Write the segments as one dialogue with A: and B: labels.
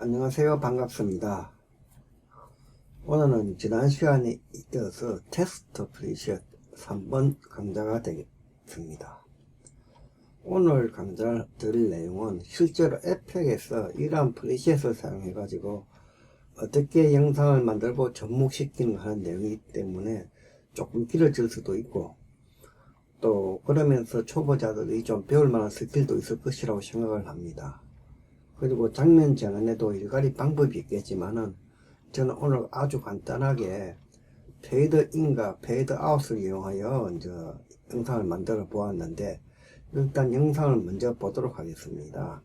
A: 안녕하세요. 반갑습니다. 오늘은 지난 시간에 이어서 텍스트 프리셋 3번 강좌가 되겠습니다. 오늘 강좌를 드릴 내용은 실제로 에펙에서 이러한 프리셋을 사용해 가지고 어떻게 영상을 만들고 접목시키는 하는 내용이기 때문에 조금 길어질 수도 있고, 또 그러면서 초보자들이 좀 배울 만한 스킬도 있을 것이라고 생각을 합니다. 그리고 장면 전환에도 일가리 방법이 있겠지만은 저는 오늘 아주 간단하게 페이드 인과 페이드 아웃을 이용하여 이제 영상을 만들어 보았는데, 일단 영상을 먼저 보도록 하겠습니다.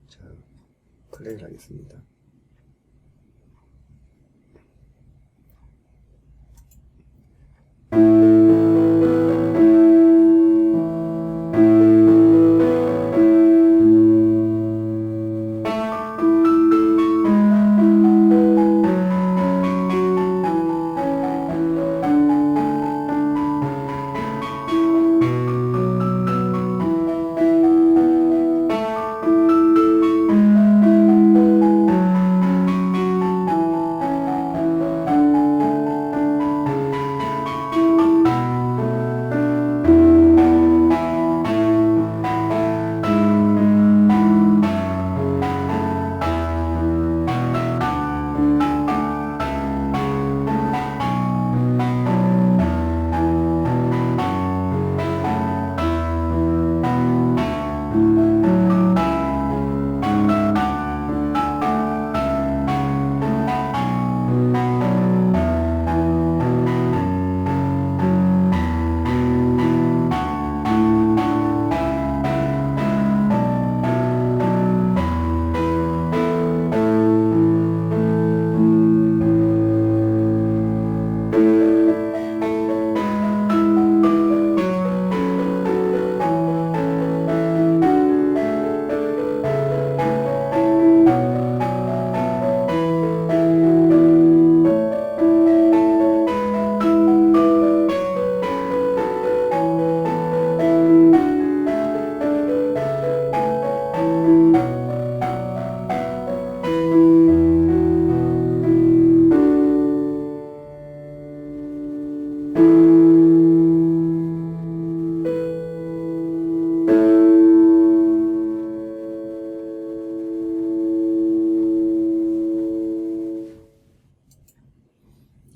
A: 자, 플레이를 하겠습니다.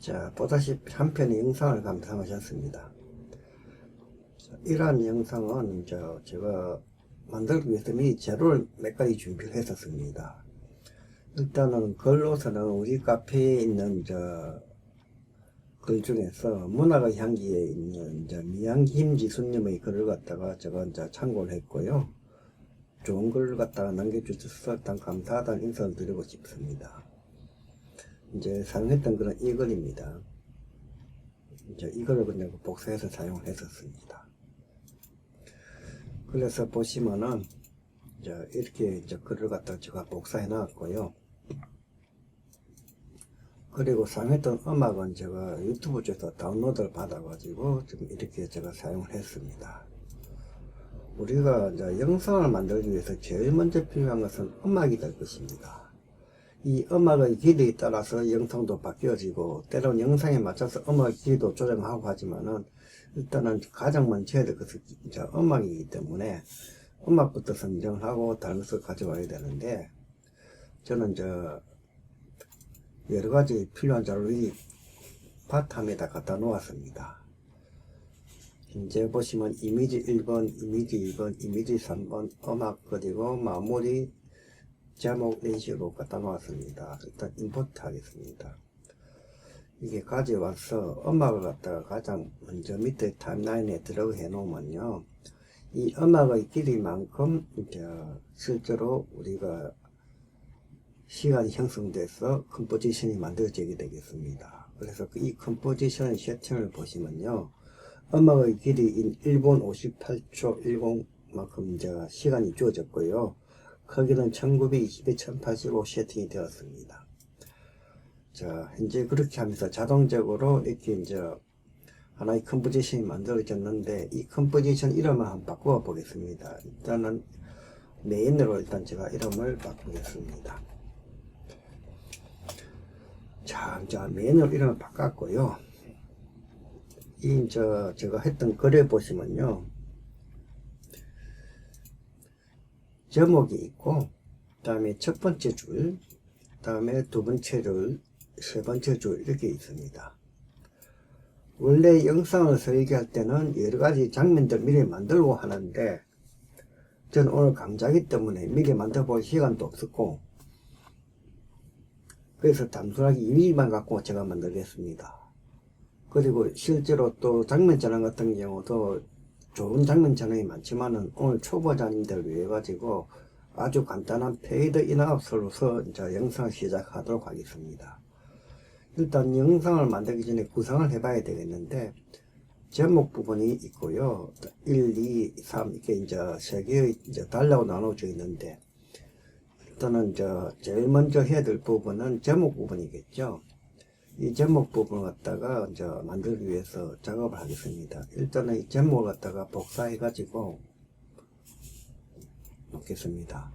A: 자, 보다시피 한 편의 영상을 감상하셨습니다. 자, 이러한 영상은 제가 만들기 위해서 미리 재료를 몇 가지 준비를 했었습니다. 일단은 글로서는 우리 카페에 있는 글 중에서 문학의 향기에 있는 미양김지수님의 글을 갖다가 제가 참고를 했고요. 좋은 글을 갖다가 남겨주셔서 일단 감사하다는 인사를 드리고 싶습니다. 사용했던 글은 이 글입니다. 이거를 그냥 복사해서 사용을 했었습니다. 그래서 보시면은 이렇게 글을 갖다가 제가 복사해 놨고요. 그리고 사용했던 음악은 제가 유튜브 쪽에서 다운로드를 받아 가지고 지금 이렇게 제가 사용을 했습니다. 우리가 영상을 만들기 위해서 제일 먼저 필요한 것은 음악이 될 것입니다. 이 음악의 길이에 따라서 영상도 바뀌어지고, 때로는 영상에 맞춰서 음악의 길이도 조정하고 하지만은, 일단은 가장 먼저 해야 될 것은 음악이기 때문에 음악부터 선정을 하고 다른 것을 가져와야 되는데, 저는 여러 가지 필요한 자료를 바탕에다 갖다 놓았습니다. 이제 보시면 이미지 1번, 이미지 2번, 이미지 3번, 음악, 그리고 마무리 제목 이런 식으로 갖다 놓았습니다. 일단 임포트 하겠습니다. 이게 가져와서 음악을 갖다가 가장 먼저 밑에 타임라인에 들어가 놓으면요, 이 음악의 길이만큼 실제로 우리가 시간이 형성돼서 컴포지션이 만들어지게 되겠습니다. 그래서 이 컴포지션 세팅을 보시면요, 음악의 길이인 1분 58초 10만큼 시간이 주어졌고요. 크기는 1920에 1080로 세팅이 되었습니다. 자, 현재 그렇게 하면서 자동적으로 이렇게 하나의 컴포지션이 만들어졌는데, 이 컴포지션 이름을 한번 바꾸어 보겠습니다. 일단은 메인으로 일단 제가 이름을 바꾸겠습니다. 자, 메인으로 이름을 바꿨고요. 제가 했던 글에 보시면요, 제목이 있고, 그 다음에 첫 번째 줄, 그 다음에 두 번째 줄, 세 번째 줄, 이렇게 있습니다. 원래 영상을 설계할 때는 여러가지 장면들 미리 만들고 하는데, 저는 오늘 강좌이기 때문에 미리 만들어 볼 시간도 없었고, 그래서 단순하게 이미지만 갖고 제가 만들겠습니다. 그리고 실제로 또 장면 전환 같은 경우도 좋은 장면 전환이 많지만은 오늘 초보자님들 위해 가지고 아주 간단한 페이드 인아웃으로서 이제 영상을 시작하도록 하겠습니다. 일단 영상을 만들기 전에 구상을 해봐야 되겠는데, 제목 부분이 있고요. 1, 2, 3 이렇게 이제 세 개의 이제 달라고 나눠져 있는데, 일단은 제일 먼저 해야 될 부분은 제목 부분이겠죠. 이 제목 부분을 갖다가 이제 만들기 위해서 작업을 하겠습니다. 일단은 이 제목을 갖다가 복사해 가지고 놓겠습니다.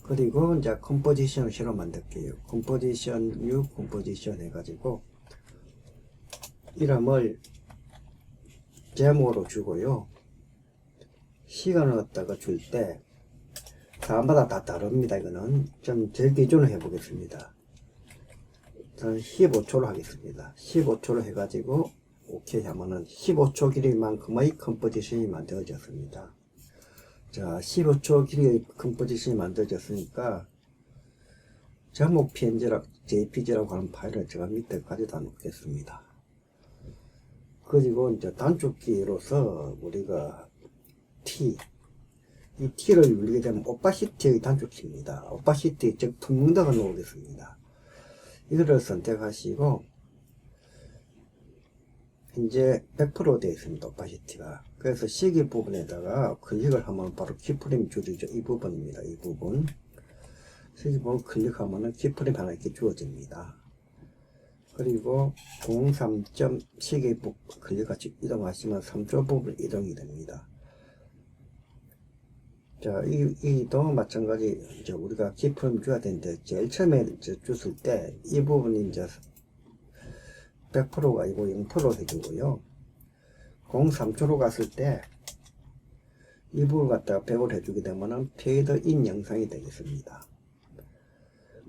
A: 그리고 이제 컴포지션을 새로 만들게요. 컴포지션, 뉴 컴포지션 해가지고 이름을 제목으로 주고요. 시간을 갖다가 줄 때 사람마다 다 다릅니다. 이거는 좀 제 기준으로 해보겠습니다. 저는 15초로 하겠습니다. 15초로 해가지고 오케이 하면은 15초 길이만큼의 컴포지션이 만들어졌습니다. 자, 15초 길이의 컴포지션이 만들어졌으니까 제목 JPG라고 하는 파일을 제가 밑에 가져다 놓겠습니다. 그리고 이제 단축키로서 우리가 이 T를 누르게 되면 오파시티의 단축키입니다. 오파시티, 즉 투명도가 나오겠습니다. 이거를 선택하시고 현재 100% 되어 있습니다. 오파시티가. 그래서 시계 부분에다가 클릭을 하면 바로 키프레임 줄이죠. 이 부분입니다. 이 부분. 시계 부분 클릭하면은 키프레임 하나 이렇게 주어집니다. 그리고 03점 시계 부분 클릭같이 이동하시면 3초 부분 이동이 됩니다. 자, 이도 마찬가지, 이제 우리가 키프레임 줘야 되는데, 제일 처음에 이제 줬을 때, 이 부분이 이제 100%가 아니고 0% 해주고요. 03초로 갔을 때, 이 부분을 갖다가 100으로 해주게 되면은 페이드 인 영상이 되겠습니다.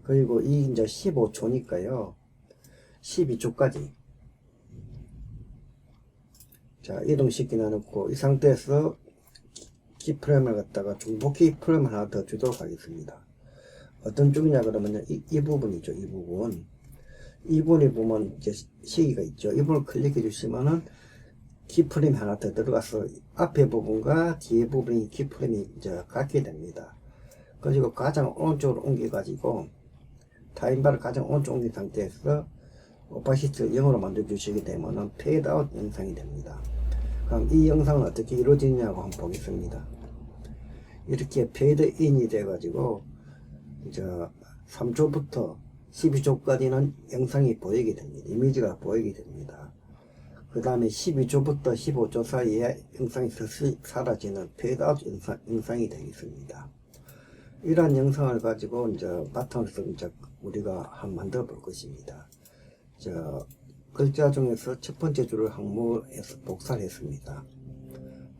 A: 그리고 이 이제 15초니까요. 12초까지. 자, 이동시키 놔놓고, 이 상태에서 키프레임을 갖다가 중복 키프레임을 하나 더 주도록 하겠습니다. 어떤 쪽이냐 그러면요, 이 부분이죠. 이 부분. 이 부분에 보면 이제 시기가 있죠. 이 부분을 클릭해 주시면은 키프레임 하나 더 들어가서 앞에 부분과 뒤에 부분이 키프레임이 이제 같게 됩니다. 그리고 가장 오른쪽으로 옮겨 가지고 타임바를 가장 오른쪽 옮긴 상태에서 오파시티를 0으로 만들어 주시게 되면은 페이드 아웃 영상이 됩니다. 그럼 이 영상은 어떻게 이루어지냐고 한번 보겠습니다. 이렇게 페이드 인이 돼 가지고 이제 3초부터 12초까지는 영상이 보이게 됩니다. 이미지가 보이게 됩니다. 그 다음에 12초부터 15초 사이에 영상이 사라지는 페이드 아웃 영상이 되겠습니다. 이러한 영상을 가지고 이제 바탕에서 이제 우리가 한번 만들어 볼 것입니다. 글자 중에서 첫 번째 줄을 항목에서 복사를 했습니다.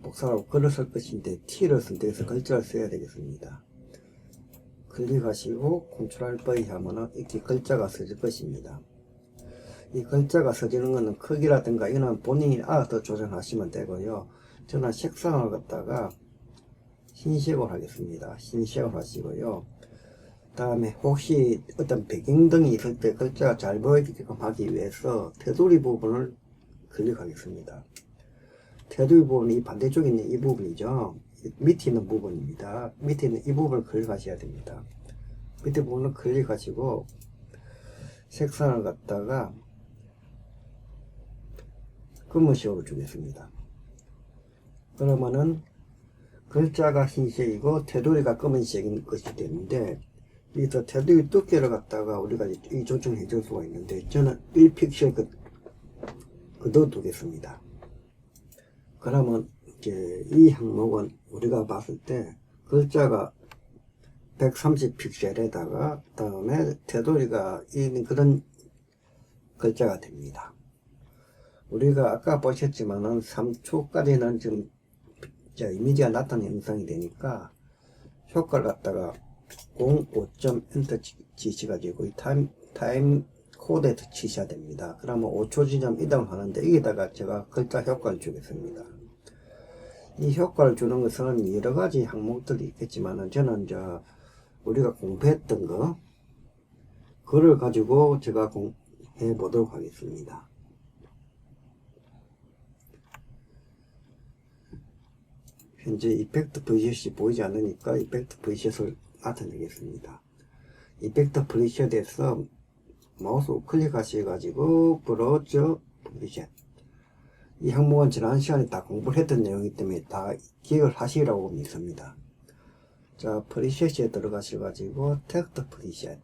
A: 복사하고 글을 쓸 것인데 T를 선택해서 글자를 써야 되겠습니다. 클릭하시고 Ctrl V 하면은 이렇게 글자가 써질 것입니다. 이 글자가 써지는 것은 크기라든가 이거는 본인이 알아서 조정하시면 되고요. 저는 색상을 갖다가 흰색으로 하겠습니다. 흰색으로 하시고요. 다음에 혹시 어떤 배경등이 있을 때 글자가 잘 보이게끔 하기 위해서 테두리 부분을 클릭하겠습니다. 테두리 부분이 이 반대쪽에 있는 이 부분이죠. 밑에 있는 부분입니다. 밑에 있는 이 부분을 클릭하셔야 됩니다. 밑에 부분을 클릭하시고 색상을 갖다가 검은색으로 주겠습니다. 그러면은 글자가 흰색이고 테두리가 검은색인 것이 되는데, 여기서 테두리 두께를 갖다가 우리가 이 조정해 줄 수가 있는데, 저는 1픽셀 거둬두겠습니다. 그러면 이제 이 항목은 우리가 봤을 때 글자가 130픽셀에다가 다음에 테두리가 있는 그런 글자가 됩니다. 우리가 아까 보셨지만은 3초까지는 좀 이미지가 나타나는 영상이 되니까 효과를 갖다가 05점 엔터 치셔가지고 이 타임 코드에서 치셔야 됩니다. 그러면 5초 지점 이동하는데 여기다가 제가 글자 효과를 주겠습니다. 이 효과를 주는 것은 여러 가지 항목들이 있겠지만은 저는 우리가 공부했던 그를 가지고 제가 해 보도록 하겠습니다. 현재 이펙트 프리셋이 보이지 않으니까 이펙트 프리셋을 나타내겠습니다. 이펙트 프리셋에서 마우스 우클릭 하셔가지고 브로저 프리셋, 이 항목은 지난 시간에 다 공부를 했던 내용이기 때문에 다 기억을 하시라고 믿습니다. 자, 프리셋에 들어가셔가지고 텍스트 프리셋,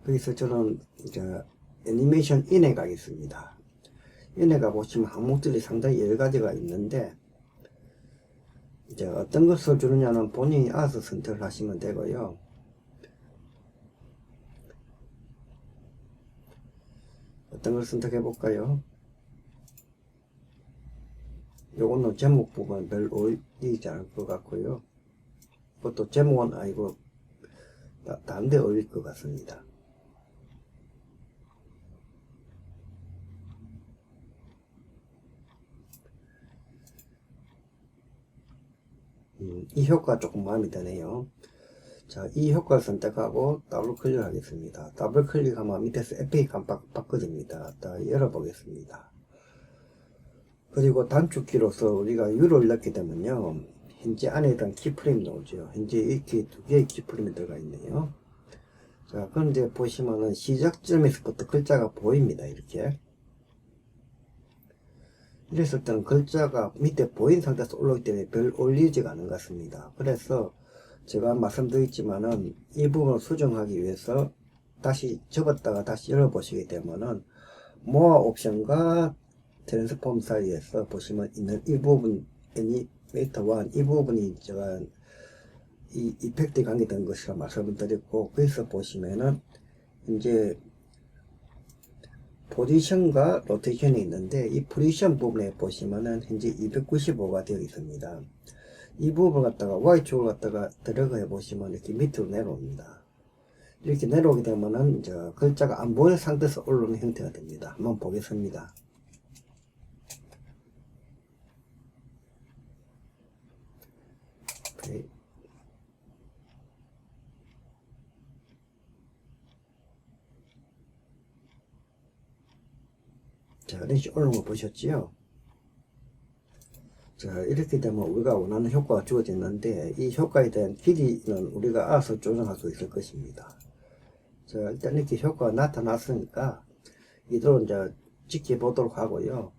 A: 여기서 저는 애니메이션 인에 가겠습니다. 인에 가보시면 항목들이 상당히 여러 가지가 있는데 어떤 것을 주느냐는 본인이 알아서 선택을 하시면 되고요. 어떤 걸 선택해 볼까요? 요거는 제목 부분 별 어울리지 않을 것 같고요. 그것도 제목은 아니고 다른 데 어울릴 것 같습니다. 이 효과 조금 마음에 드네요. 자, 이 효과를 선택하고 더블 클릭 하겠습니다. 더블 클릭하면 밑에서 FA 깜빡 바꿔집니다. 열어보겠습니다. 그리고 단축키로서 우리가 U를 넣게 되면요, 현재 안에 있던 키프레임이 나오죠. 현재 이렇게 두 개의 키프레임이 들어가 있네요. 자, 그런데 보시면은 시작점에서부터 글자가 보입니다. 이랬을 때는 글자가 밑에 보인 상태에서 올라오기 때문에 별 올리지가 않은 것 같습니다. 그래서 제가 말씀드렸지만은 이 부분을 수정하기 위해서 다시 접었다가 다시 열어보시게 되면은 모아 옵션과 트랜스폼 사이에서 보시면 있는 이 부분, 애니메이터 1, 이 부분이 제가 이 이펙트 관계된 것이라 말씀을 드렸고, 거기서 보시면은 이제 포지션과 로테이션이 있는데, 이 포지션 부분에 보시면은 현재 295가 되어 있습니다. 이 부분을 갖다가 Y축을 갖다가 들어가 해 보시면 이렇게 밑으로 내려옵니다. 이렇게 내려오게 되면은 글자가 안 보이는 상태에서 올라오는 형태가 됩니다. 한번 보겠습니다. 오케이. 자, 이렇게 올라온 거 보셨지요? 자, 이렇게 되면 우리가 원하는 효과가 주어졌는데, 이 효과에 대한 길이는 우리가 알아서 조정할 수 있을 것입니다. 자, 일단 이렇게 효과가 나타났으니까 이대로 지켜보도록 하고요.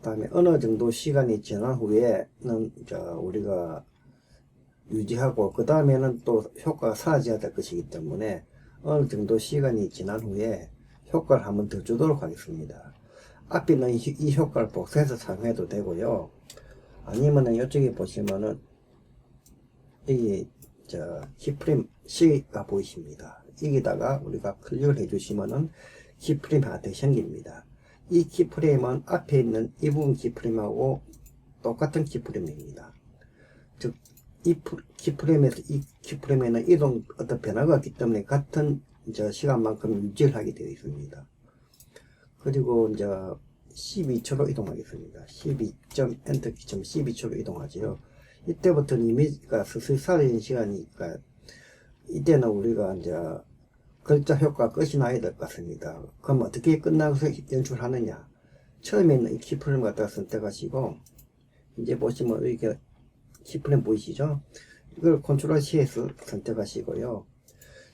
A: 다음에 어느 정도 시간이 지난 후에는 우리가 유지하고, 그 다음에는 또 효과가 사라져야 될 것이기 때문에 어느 정도 시간이 지난 후에 효과를 한번 더 주도록 하겠습니다. 앞에 있는 이 효과를 복사해서 사용해도 되고요. 아니면은 이쪽에 보시면은 여기 키프레임 C가 보이십니다. 여기다가 우리가 클릭을 해주시면은 키프레임 하나 더 생깁니다. 이 키프레임은 앞에 있는 이 부분 키프레임하고 똑같은 키프레임입니다. 즉, 이 키프레임에서 이 키프레임에는 어떤 변화가 없기 때문에 같은 시간만큼 유지를 하게 되어 있습니다. 그리고 12초로 이동하겠습니다. 12점 엔터 키점 12초로 이동하지요. 이때부터는 이미지가 서서히 사라지는 시간이니까 이때는 우리가 글자 효과 끝이 나야 될 것 같습니다. 그럼 어떻게 끝나서 연출하느냐? 처음에는 이 키프레임 갖다가 선택하시고, 이제 보시면 이렇게 키프레임 보이시죠? 이걸 컨트롤 C에서 선택하시고요.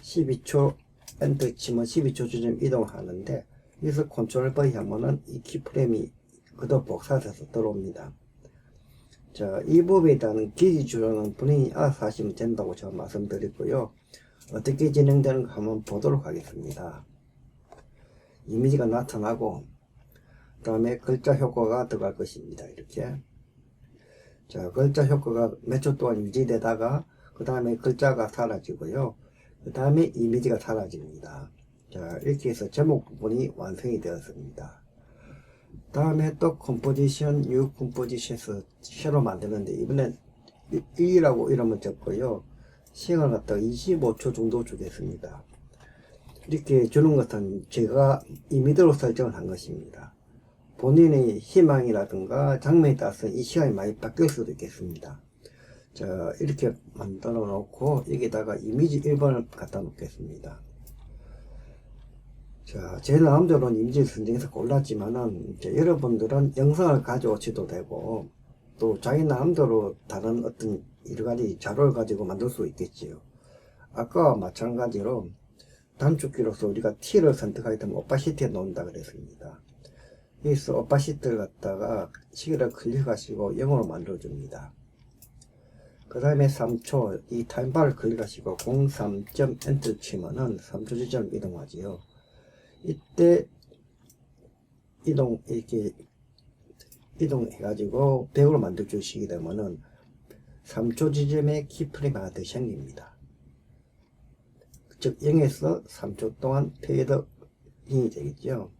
A: 12초 엔터 치면 12초 지점 이동하는데, 여기서 컨트롤 V 하면은 이 키프레임이 그대로 복사돼서 들어옵니다. 자, 이 부분에 대한 기지 조정은 본인이 알아서 하시면 된다고 제가 말씀드렸고요. 어떻게 진행되는가 한번 보도록 하겠습니다. 이미지가 나타나고, 다음에 글자 효과가 들어갈 것입니다. 이렇게. 자, 글자 효과가 몇 초 동안 유지되다가 그 다음에 글자가 사라지고요. 그 다음에 이미지가 사라집니다. 자, 이렇게 해서 제목 부분이 완성이 되었습니다. 다음에 또 컴포지션, 뉴 컴포지션에서 새로 만드는데 이번엔 1이라고 이름을 적고요. 시간을 갖다가 25초 정도 주겠습니다. 이렇게 주는 것은 제가 임의대로 설정을 한 것입니다. 본인의 희망이라든가 장면에 따라서 이 시간이 많이 바뀔 수도 있겠습니다. 자, 이렇게 만들어 놓고 여기다가 이미지 1번을 갖다 놓겠습니다. 자, 제 나름대로는 이미지를 선정해서 골랐지만은 이제 여러분들은 영상을 가져오셔도 되고 또 자기 나름대로 다른 어떤 여러가지 자료를 가지고 만들 수 있겠지요. 아까와 마찬가지로 단축키로서 우리가 T를 선택하게 되면 오파시티에 놓는다 그랬습니다. 여기서 오파시티를 갖다가 시계를 클릭하시고 0으로 만들어 줍니다. 그 다음에 3초 이 타임바를 클릭하시고 03점 엔터 치면은 3초 지점 이동하지요. 이때 이렇게 이동해가지고 100으로 만들어 주시게 되면은 3초 지점에 키프레임 하나 더 생깁니다. 즉 0에서 3초 동안 페이드인이 되겠죠.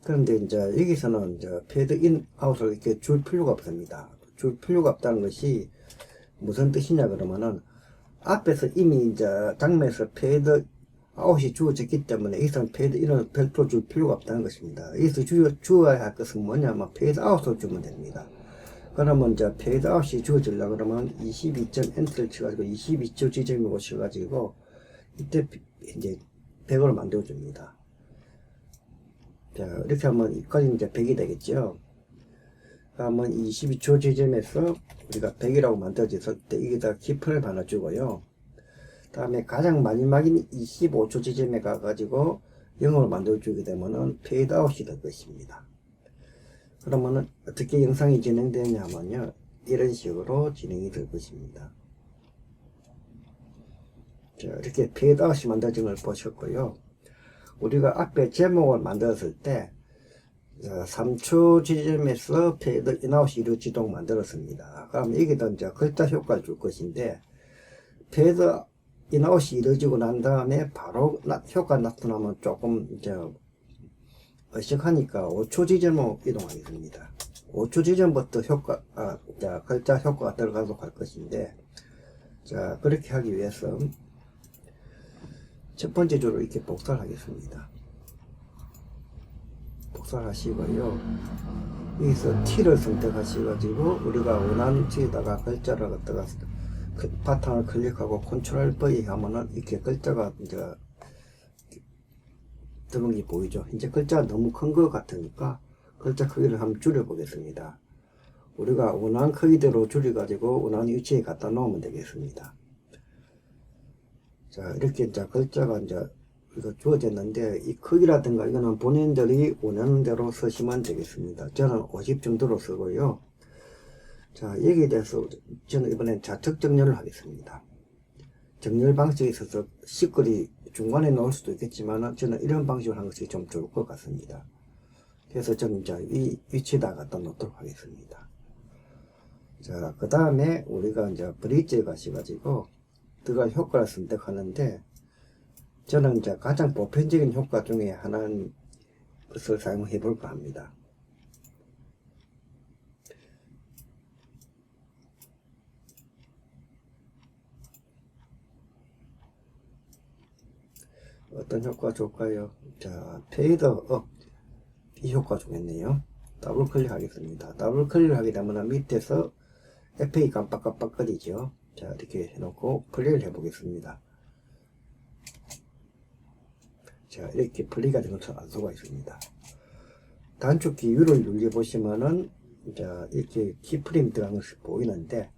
A: 그런데 이제 여기서는 이제 페이드인 아웃을 이렇게 줄 필요가 없습니다. 줄 필요가 없다는 것이 무슨 뜻이냐 그러면은 앞에서 이미 이제 장면에서 페이드 아웃이 주어졌기 때문에 여기서는 페이드 인을 별도로 줄 필요가 없다는 것입니다. 여기서 주어야 할 것은 뭐냐면 페이드 아웃을 주면 됩니다. 그러면 이제 페이드 아웃이 주어지려고 그러면 22점 엔터를 쳐가지고 22초 지점에 오셔가지고 이때 이제 100으로 만들어줍니다. 자, 이렇게 하면 여기까지 이제 100이 되겠죠. 그러면 22초 지점에서 우리가 100이라고 만들어졌을 때 여기다 키프레임 하나 주고요. 다음에 가장 마지막인 25초 지점에 가가지고 0으로 만들어주게 되면은 페이드 아웃이 될 것입니다. 그러면은 어떻게 영상이 진행되냐면요. 이런 식으로 진행이 될 것입니다. 자, 이렇게 페이드 아웃이 만들어진 걸 보셨고요. 우리가 앞에 제목을 만들었을 때 3초 지점에서 페이드 인아웃이 이루어지도록 만들었습니다. 그럼 여기다 이제 글자 효과를 줄 것인데 페이드 인아웃이 이루어지고 난 다음에 바로 효과 나타나면 조금 이제 어색하니까 5초 지점으로 이동하겠습니다. 5초 지점부터 글자 효과가 들어가도록 할 것인데, 자, 그렇게 하기 위해서 첫 번째 줄을 이렇게 복사를 하겠습니다. 복사를 하시고요. 여기서 T를 선택하셔가지고 우리가 원하는 위치에다가 글자를 갖다가 바탕을 클릭하고 컨트롤 V 하면은 이렇게 글자가 이제 드는 게 보이죠. 이제 글자가 너무 큰 것 같으니까 글자 크기를 한번 줄여 보겠습니다. 우리가 원하는 크기대로 줄여 가지고 원하는 위치에 갖다 놓으면 되겠습니다. 자, 이렇게 이제 글자가 이제 이거 주어졌는데 이 크기라든가 이거는 본인들이 원하는 대로 쓰시면 되겠습니다. 저는 50 정도로 쓰고요. 자, 여기에 대해서 저는 이번엔 좌측 정렬을 하겠습니다. 정렬 방식에 있어서 시끌이 중간에 넣을 수도 있겠지만 저는 이런 방식으로 하는 것이 좀 좋을 것 같습니다. 그래서 저는 이제 이 위치에다 갖다 놓도록 하겠습니다. 자, 그 다음에 우리가 이제 브릿지에 가셔가지고 들어갈 효과를 선택하는데 저는 이제 가장 보편적인 효과 중에 하나는 것을 사용해 볼까 합니다. 어떤 효과 좋을까요? 자, 페이드 업, 이 효과 좋겠네요. 더블 클릭 하겠습니다. 더블 클릭을 하게 되면 밑에서 FA 깜빡깜빡거리죠. 자, 이렇게 해놓고 플레이를 해보겠습니다. 자, 이렇게 플레이가 된 것을 알 수가 있습니다. 단축키 U를 눌러보시면은, 자, 이렇게 키프레임 들어간 것이 보이는데,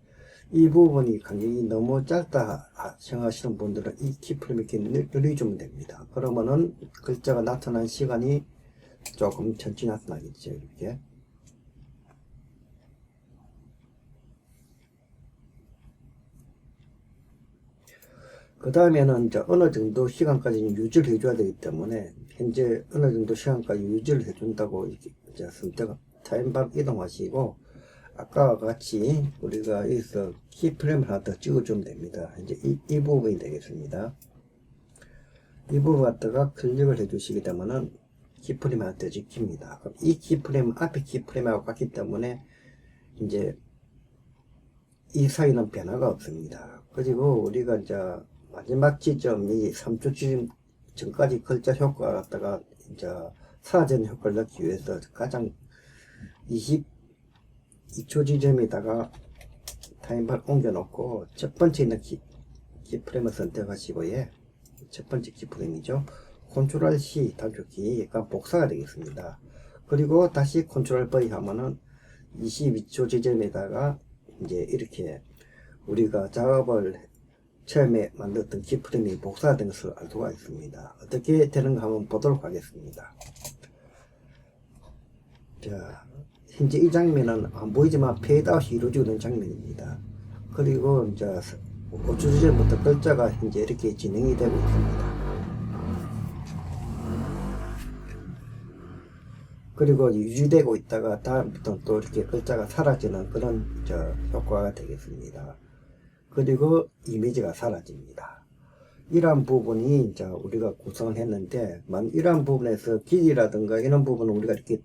A: 이 부분이 간격이 너무 짧다 생각하시는 분들은 이 키프레임 이렇게 늘려주면 됩니다. 그러면은 글자가 나타난 시간이 조금 천천히 나타나겠죠. 이렇게. 그 다음에는 이제 어느 정도 시간까지는 유지를 해줘야 되기 때문에 현재 어느 정도 시간까지 유지를 해준다고 이제 선택 타임밥 이동하시고 아까와 같이 우리가 여기서 키프레임을 하나 더 찍어주면 됩니다. 이제 이 부분이 되겠습니다. 이 부분 갖다가 클릭을 해주시게 되면은 키프레임 하나 더 찍힙니다. 그럼 이 키프레임 앞에 키프레임하고 같기 때문에 이제 이 사이는 변화가 없습니다. 그리고 우리가 이제 마지막 지점, 이 3초 지점 전까지 글자 효과 갖다가 이제 사라지는 효과를 넣기 위해서 가장 22초 지점에다가 타임바를 옮겨 놓고 첫 번째 있는 키프레임을 선택하시고, 예, 첫 번째 키프레임이죠. 컨트롤 C 단축키가 복사가 되겠습니다. 그리고 다시 컨트롤 V 하면은 22초 지점에다가 이제 이렇게 우리가 작업을 처음에 만들었던 키프레임이 복사된 것을 알 수가 있습니다. 어떻게 되는가 한번 보도록 하겠습니다. 자, 현재 이 장면은 안 보이지만 페이드아웃이 이루어지고 있는 장면입니다. 그리고 이제 5초 전부터 글자가 현재 이렇게 진행이 되고 있습니다. 그리고 유지되고 있다가 다음부터 또 이렇게 글자가 사라지는 그런 효과가 되겠습니다. 그리고 이미지가 사라집니다. 이러한 부분이 이제 우리가 구성을 했는데, 이러한 부분에서 길이라든가 이런 부분은 우리가 이렇게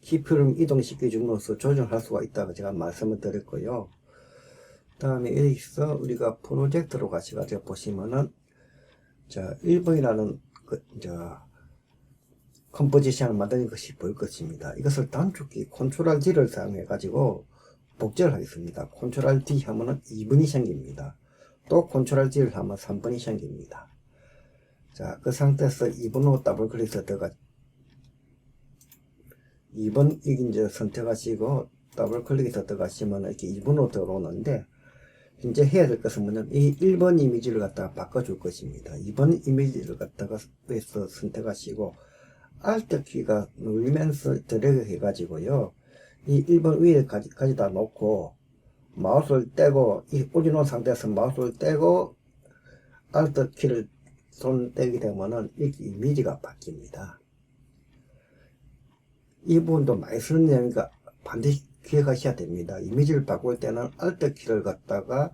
A: 키프레임 이동시켜 줌으로써 조정할 수가 있다고 제가 말씀을 드렸고요. 다음에 여기서 우리가 프로젝트로 가셔가지고 보시면은, 자, 1번이라는 컴포지션을 만드는 것이 보일 것입니다. 이것을 단축키 컨트롤 D를 사용해 가지고 복제를 하겠습니다. 컨트롤 D 하면은 2번이 생깁니다. 또 컨트롤 D를 하면 3번이 생깁니다. 자, 그 상태에서 2번으로 더블 클릭해서 2번 이제 선택하시고 더블 클릭해서 들어가시면 이렇게 2번으로 들어오는데, 이제 해야 될 것은 뭐냐면 이 1번 이미지를 갖다가 바꿔줄 것입니다. 2번 이미지를 갖다가 여기서 선택하시고 Alt 키가 누르면서 드래그 해가지고요, 이 1번 위에 가져다 놓고 마우스를 떼고, 이 올려놓은 상태에서 마우스를 떼고 Alt 키를 손 떼게 되면은 이렇게 이미지가 바뀝니다. 이 부분도 많이 쓰는 내용이니까 반드시 기억하셔야 됩니다. 이미지를 바꿀 때는 Alt 키를 갖다가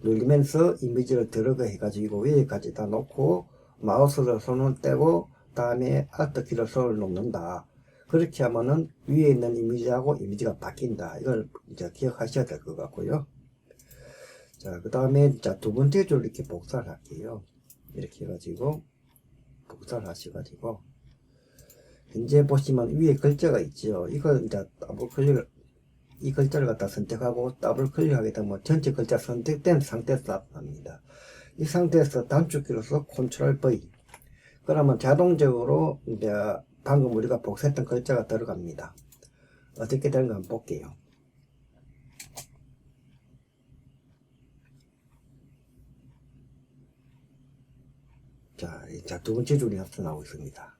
A: 누르면서 이미지를 들어가 해가지고 위에 가져다 놓고 마우스를 손을 떼고 다음에 Alt 키를 손을 놓는다. 그렇게 하면은 위에 있는 이미지하고 이미지가 바뀐다. 이걸 이제 기억하셔야 될 것 같고요. 자, 그 다음에 두 번째 줄 이렇게 복사를 할게요. 이렇게 해가지고 복사를 하셔가지고 현재 보시면 위에 글자가 있죠. 이걸 이제 더블 클릭을, 이 글자를 갖다 선택하고 더블 클릭하게 되면 전체 글자 선택된 상태에서 나옵니다. 이 상태에서 단축키로서 컨트롤 V. 그러면 자동적으로 이제 방금 우리가 복사했던 글자가 들어갑니다. 어떻게 되는가 한번 볼게요. 자, 두 번째 줄이 나타나고 있습니다.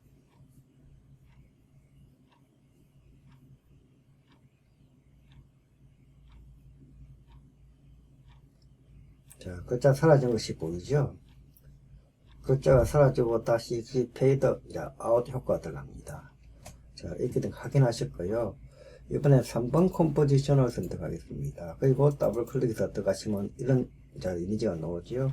A: 자, 글자 사라진 것이 보이죠? 글자가 사라지고 다시 페이드 아웃 효과가 들어갑니다. 자, 이렇게 확인하실 거예요. 이번에 3번 컴포지션을 선택하겠습니다. 그리고 더블 클릭해서 들어가시면 이런 이미지가 나오지요.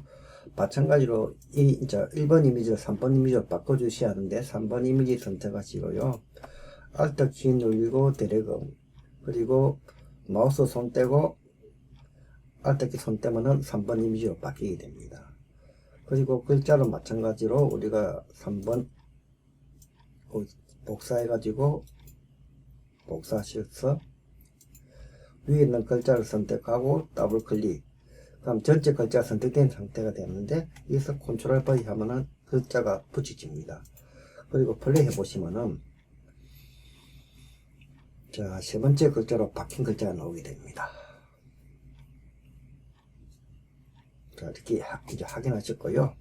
A: 마찬가지로 1번 이미지를 3번 이미지로 바꿔주셔야 하는데 3번 이미지 선택하시고요. Alt 키 누르고 드래그, 그리고 마우스 손 떼고 Alt 키 손 떼면은 3번 이미지로 바뀌게 됩니다. 그리고 글자로 마찬가지로 우리가 3번 복사해 가지고 복사하셔서 위에 있는 글자를 선택하고 더블 클릭, 그럼 전체 글자가 선택된 상태가 되는데 여기서 컨트롤 V 하면은 글자가 붙여집니다. 그리고 플레이 해보시면은 자, 세 번째 글자로 바뀐 글자가 나오게 됩니다. 자, 이렇게 이제 확인하셨고요.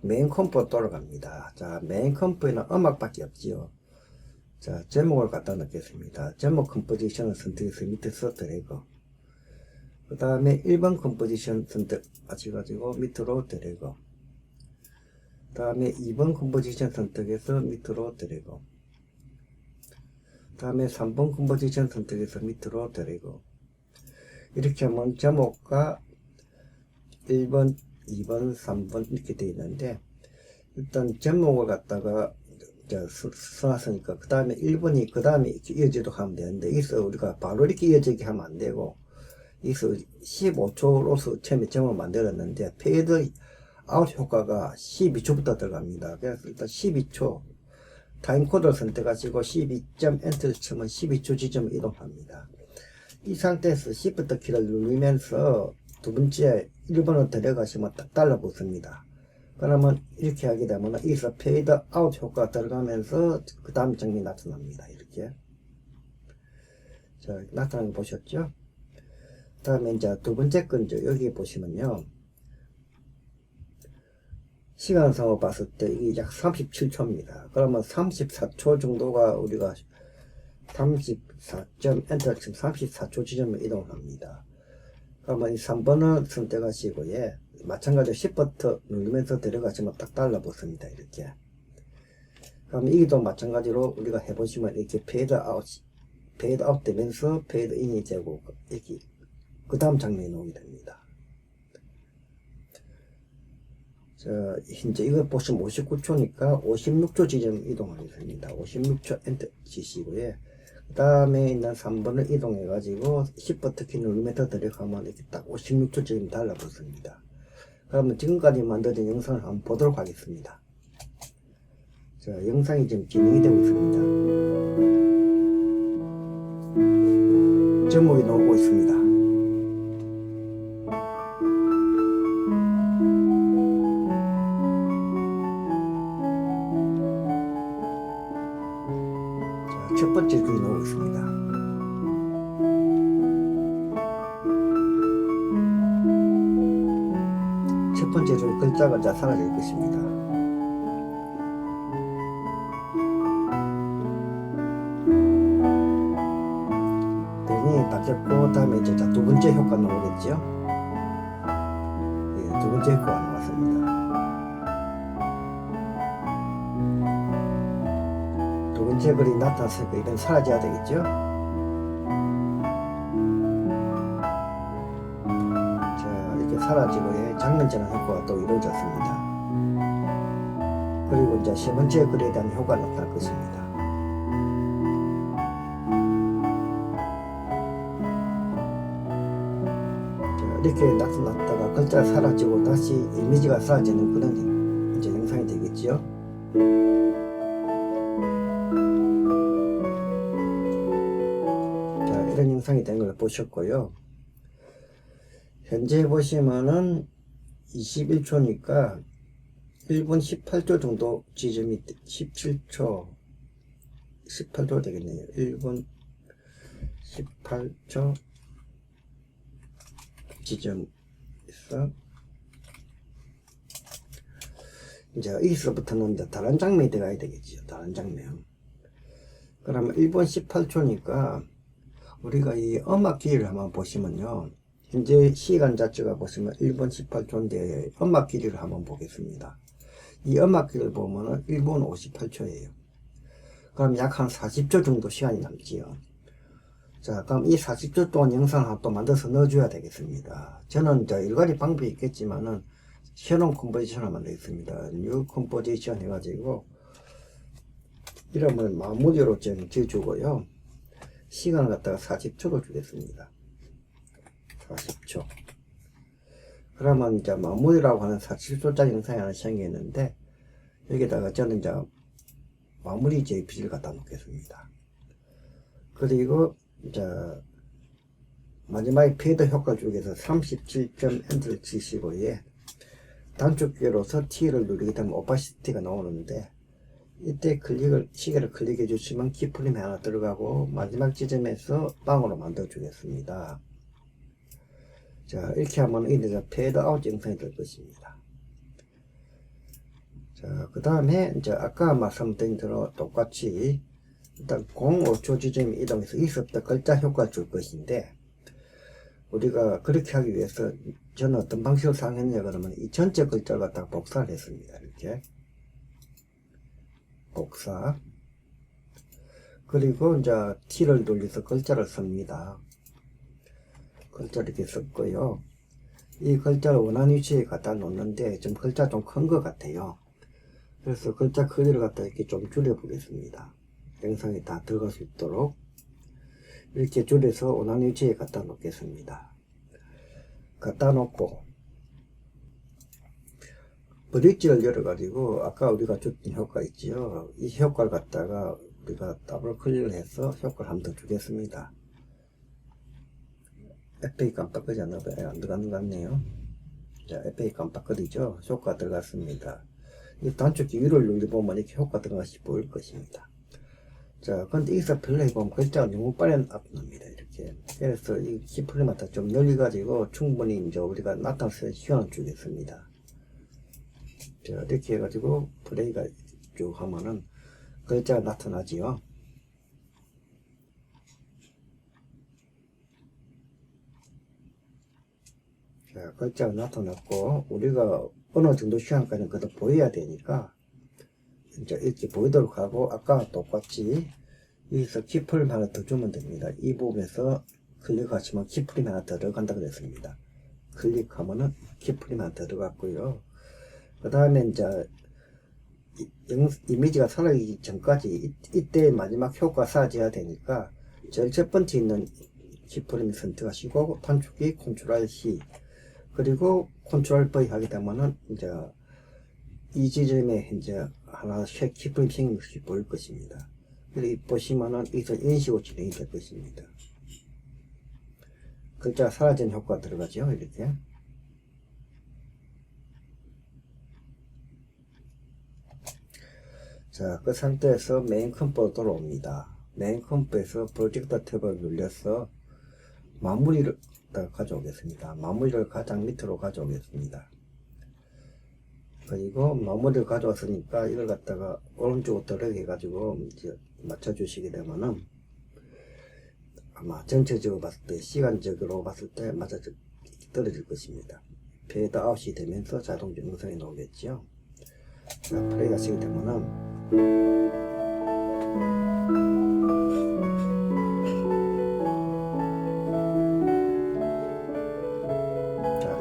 A: 메인 컴포 돌아갑니다. 자, 메인 컴포에는 음악밖에 없지요. 자, 제목을 갖다 넣겠습니다. 제목 컴포지션을 선택해서 밑에서 드래그, 그 다음에 1번 컴포지션 선택하셔가지고 밑으로 드래그, 다음에 2번 컴포지션 선택해서 밑으로 드래그. 다음에 3번 컴포지션 선택해서 밑으로 드래그. 이렇게 하면 제목과 1번, 2번, 3번 이렇게 되어 있는데, 일단 제목을 갖다가 써놨으니까 그 다음에 1번이 그 다음에 이렇게 이어지도록 하면 되는데, 여기서 우리가 바로 이렇게 이어지게 하면 안 되고, 여기서 15초로서 처음에 제목을 만들었는데 페이드 아웃 효과가 12초부터 들어갑니다. 그래서 일단 12초 타임 코드를 선택하시고 12점 엔터를 치면 12초 지점을 이동합니다. 이 상태에서 Shift 키를 누르면서 두 번째 1번으로 데려가시면 딱 달라붙습니다. 그러면 이렇게 하게 되면 여기서 페이드 아웃 효과가 들어가면서 그 다음 장면이 나타납니다. 이렇게 자, 나타나는 거 보셨죠? 그 다음에 이제 두 번째 건 이제 여기 보시면요, 시간상으로 봤을 때 이게 약 37초입니다. 그러면 34초 정도가 우리가 34점 엔터 지금 34초 지점에 이동을 합니다. 그러면 이 3번을 선택하시고, 예, 마찬가지로 Shift 누르면서 데려가시면 딱 달라붙습니다. 이렇게. 그러면 이기도 마찬가지로 우리가 해보시면 이렇게 페이드 아웃 되면서 페이드 인이 되고, 이렇게 그 다음 장면이 나오게 됩니다. 자, 현재 이거 보시면 59초니까 56초 지점 이동하겠습니다. 56초 엔터 치시고요. 그 다음에 있는 3번을 이동해가지고 Shift 키 누르면서 들어가면 이렇게 딱 56초 지점 달라붙습니다. 그러면 지금까지 만들어진 영상을 한번 보도록 하겠습니다. 자, 영상이 지금 진행이 되고 있습니다. 제목이 나오고 있습니다. 첫 번째 글이 나오고 있습니다. 첫 번째 글자가 다 사라질 것입니다. 대응이 바뀌었고, 다음에 이제 두 번째 효과 나오겠죠? 예, 두 번째 효과가 나왔습니다. 두 번째 글이 나타났으니까 이건 사라져야 되겠죠? 자, 이렇게 사라지고, 예, 장면 전환 효과가 또 이루어졌습니다. 그리고 이제 세 번째 글에 대한 효과가 나타날 것입니다. 자, 이렇게 나타났다가 글자가 사라지고 다시 이미지가 사라지는 그런 이제 영상이 되겠죠? 이런 영상이 된 걸 보셨고요. 현재 보시면은 21초니까 1분 18초 정도 지점이 17초 18초 되겠네요. 1분 18초 지점에서 이제 여기서부터는 이제 다른 장면이 들어가야 되겠죠. 다른 장면. 그러면 1분 18초니까 우리가 이 음악 길이를 한번 보시면요, 현재 시간 자체가 보시면 1분 18초인데 음악 길이를 한번 보겠습니다. 이 음악 길이를 보면은 1분 58초예요. 그럼 약 한 40초 정도 시간이 남지요. 자, 그럼 이 40초 동안 영상을 또 만들어서 넣어줘야 되겠습니다. 저는 이제 여러 가지 방법이 있겠지만은 새로운 컴포지션을 만들겠습니다. 뉴 컴포지션 해가지고 이름을 마무리로 좀 지어주고요. 시간을 갖다가 40초로 주겠습니다. 40초. 그러면 이제 마무리라고 하는 40초짜리 영상이 하나 생겼는데, 여기다가 저는 이제 마무리 JPG를 갖다 놓겠습니다. 그리고 이제 마지막에 페이드 효과 중에서 37점 엔터를 치시고, 예, 단축키로서 T를 누르게 되면 오파시티가 나오는데, 이때 시계를 클릭해 주시면 키프레임이 하나 들어가고 마지막 지점에서 빵으로 만들어 주겠습니다. 자, 이렇게 하면 이제 페이드 아웃 영상이 될 것입니다. 자, 그 다음에 이제 아까 말씀드린 대로 똑같이 일단 05초 지점에 이동해서 이서부터 글자 효과를 줄 것인데, 우리가 그렇게 하기 위해서 저는 어떤 방식을 사용했냐 그러면 이 전체 글자를 갖다가 복사를 했습니다. 이렇게 복사. 그리고 이제 T를 돌려서 글자를 씁니다. 글자를 이렇게 썼고요. 이 글자를 원하는 위치에 갖다 놓는데 좀 글자 좀 큰 것 같아요. 그래서 글자 크기를 갖다 이렇게 좀 줄여 보겠습니다. 영상에 다 들어갈 수 있도록 이렇게 줄여서 원하는 위치에 갖다 놓겠습니다. 갖다 놓고 브릿지를 열어 가지고 아까 우리가 줬던 효과 있지요. 이 효과를 갖다가 우리가 더블 클릭을 해서 효과를 한번 더 주겠습니다. 에페이 깜빡거리지 않나 봐요. 안 들어가는 것 같네요. 자, 에페이 깜빡거리죠. 효과 들어갔습니다. 이 단축키 위를 눌러보면 이렇게 효과 들어가시 보일 것입니다. 자, 근데 여기서 플레이 보면 글자가 너무 빨리 나옵니다. 이렇게. 그래서 이 키프레임마다 좀 늘려가지고 충분히 이제 우리가 나타날 수 있는 시간을 주겠습니다. 자, 이렇게 해가지고 플레이가 쭉 하면은 글자가 나타나지요. 자, 글자가 나타났고, 우리가 어느 정도 시간까지는 그래도 보여야 되니까, 이제 이렇게 보이도록 하고, 아까 똑같이, 여기서 키프레임 하나 더 주면 됩니다. 이 부분에서 클릭하시면 키프레임 하나 더 들어간다 그랬습니다. 클릭하면은 키프레임 하나 더 들어갔고요. 그 다음에 이제, 이미지가 사라지기 전까지, 이때 마지막 효과 사라져야 되니까, 제일 첫 번째 있는 키프레임 선택하시고, 단축키 Ctrl C, 그리고 Ctrl V 하게 되면은 이제 이 지점에 이제 하나씩 키프레임 생긴 것이 보일 것입니다. 여기 보시면은 여기서 이런 식으로 진행이 될 것입니다. 글자 사라진 효과 들어가죠. 이렇게. 자, 그 상태에서 메인 컴포로 돌아옵니다. 메인 컴포에서 프로젝터 탭을 눌려서 마무리를 가져오겠습니다. 마무리를 가장 밑으로 가져오겠습니다. 그리고 마무리를 가져왔으니까 이걸 갖다가 오른쪽으로 떨어져 가지고 이제 맞춰주시게 되면은 아마 전체적으로 봤을 때, 시간적으로 봤을 때 맞아 떨어질 것입니다. 페이드 아웃이 되면서 자동적으로 영상이 나오겠죠. 자, 플레이 하시게 되면은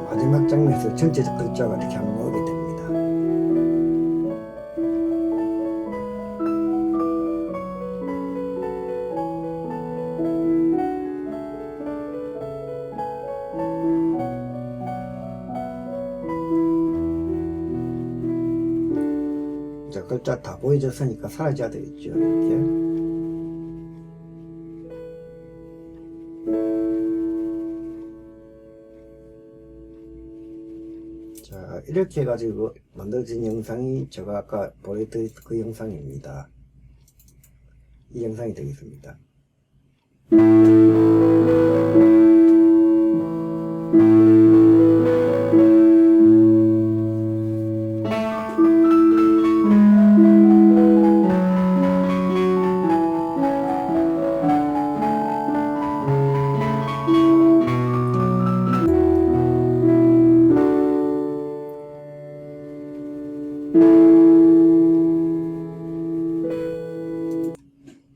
A: 마지막 장면에서 전체적 글자가 이렇게 한번 나오게 됩니다. 자, 글자 다 보여졌으니까 사라져야 되겠죠. 이렇게. 자, 이렇게 해가지고 만들어진 영상이 제가 아까 보여드린 그 영상입니다. 이 영상이 되겠습니다.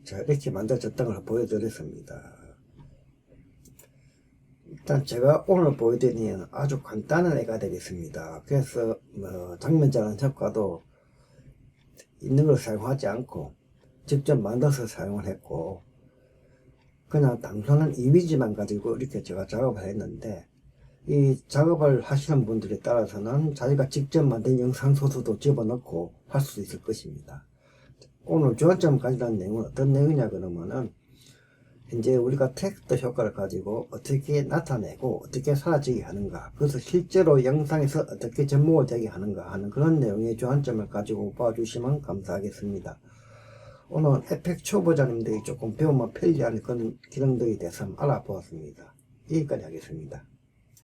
A: 자, 이렇게 만들어졌다는 걸 보여드렸습니다. 일단 제가 오늘 보여드리는 아주 간단한 애가 되겠습니다. 그래서 장면 전환 효과도 있는 걸 사용하지 않고 직접 만들어서 사용을 했고, 그냥 단순한 이미지만 가지고 이렇게 제가 작업을 했는데, 이 작업을 하시는 분들에 따라서는 자기가 직접 만든 영상 소스도 집어넣고 할 수 있을 것입니다. 오늘 주안점 가지는 내용은 어떤 내용이냐 그러면은, 이제 우리가 텍스트 효과를 가지고 어떻게 나타내고 어떻게 사라지게 하는가, 그래서 실제로 영상에서 어떻게 접목을 되게 하는가 하는 그런 내용의 주안점을 가지고 봐주시면 감사하겠습니다. 오늘 에펙 초보자님들이 조금 배우면 편리한 그런 기능들에 대해서 알아보았습니다. 여기까지 하겠습니다.